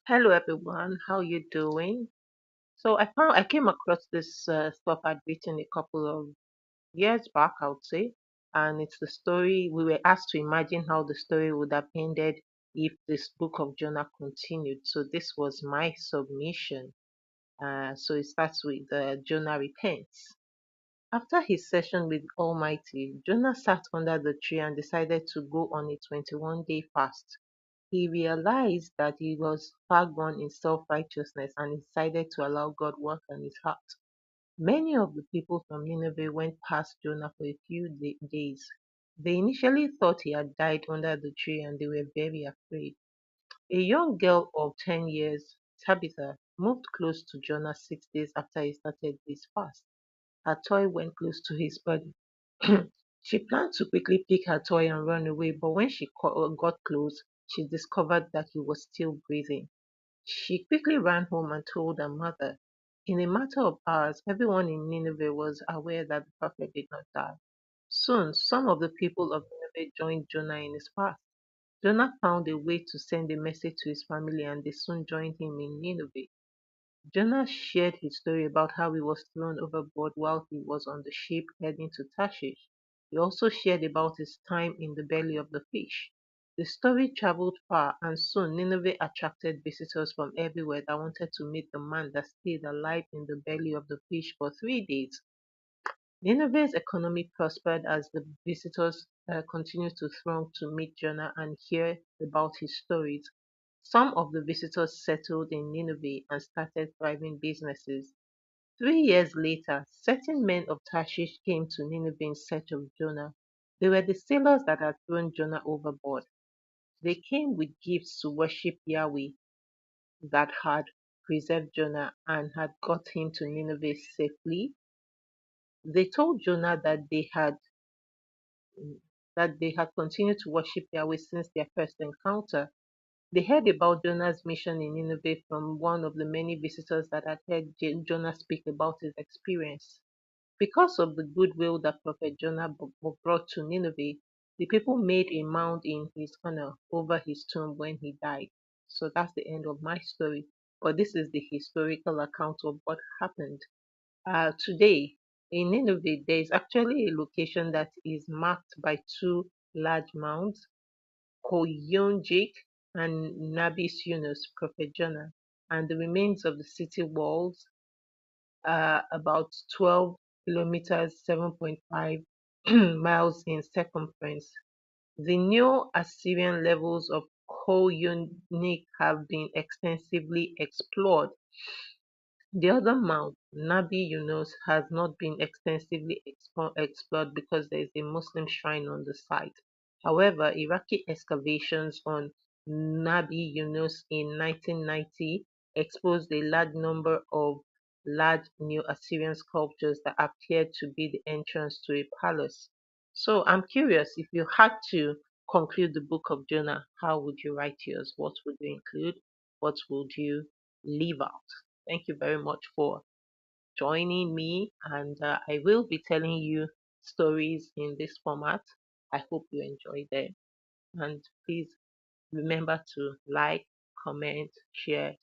Hello everyone, how you doing? So I came across this stuff I'd written a couple of years back, I would say, and it's the story we were asked to imagine how the story would have ended if this book of Jonah continued. So this was my submission. So it starts with Jonah repents. After his session with Almighty, Jonah sat under the tree and decided to go on a 21-day fast. He realized that he was far gone in self-righteousness and decided to allow God work on his heart. Many of the people from Nineveh went past Jonah for a few days. They initially thought he had died under the tree and they were very afraid. A young girl of 10 years, Tabitha, moved close to Jonah 6 days after he started his fast. Her toy went close to his body. She planned to quickly pick her toy and run away, but when she got close, she discovered that he was still breathing. She quickly ran home and told her mother. In a matter of hours, everyone in Nineveh was aware that the prophet did not die. Soon, some of the people of Nineveh joined Jonah in his fast. Jonah found a way to send a message to his family, and they soon joined him in Nineveh. Jonah shared his story about how he was thrown overboard while he was on the ship heading to Tarshish. He also shared about his time in the belly of the fish. The story traveled far, and soon Nineveh attracted visitors from everywhere that wanted to meet the man that stayed alive in the belly of the fish for 3 days. Nineveh's economy prospered as the visitors continued to throng to meet Jonah and hear about his stories. Some of the visitors settled in Nineveh and started thriving businesses. 3 years later, certain men of Tarshish came to Nineveh in search of Jonah. They were the sailors that had thrown Jonah overboard. They came with gifts to worship Yahweh that had preserved Jonah and had got him to Nineveh safely. They told Jonah that they had continued to worship Yahweh since their first encounter. They heard about Jonah's mission in Nineveh from one of the many visitors that had heard Jonah speak about his experience. Because of the goodwill that Prophet Jonah brought to Nineveh, the people made a mound in his honor over his tomb when he died. So that's the end of my story. But this is the historical account of what happened. Today, in Nineveh, there is actually a location that is marked by two large mounds, Koyunjik and Nabis Yunus, Prophet Jonah, and the remains of the city walls are about 12 kilometers, 7.5 miles in circumference. The Neo-Assyrian levels of Koyunjik have been extensively explored. The other mount, Nabi Yunus, has not been extensively explored because there is a Muslim shrine on the site. However, Iraqi excavations on Nabi Yunus in 1990 exposed a large number of large Neo-Assyrian sculptures that appeared to be the entrance to a palace. So I'm curious, if you had to conclude the book of Jonah, how would you write yours? What would you include? What would you leave out? Thank you very much for joining me, and I will be telling you stories in this format. I hope you enjoy them. And please remember to like, comment, share,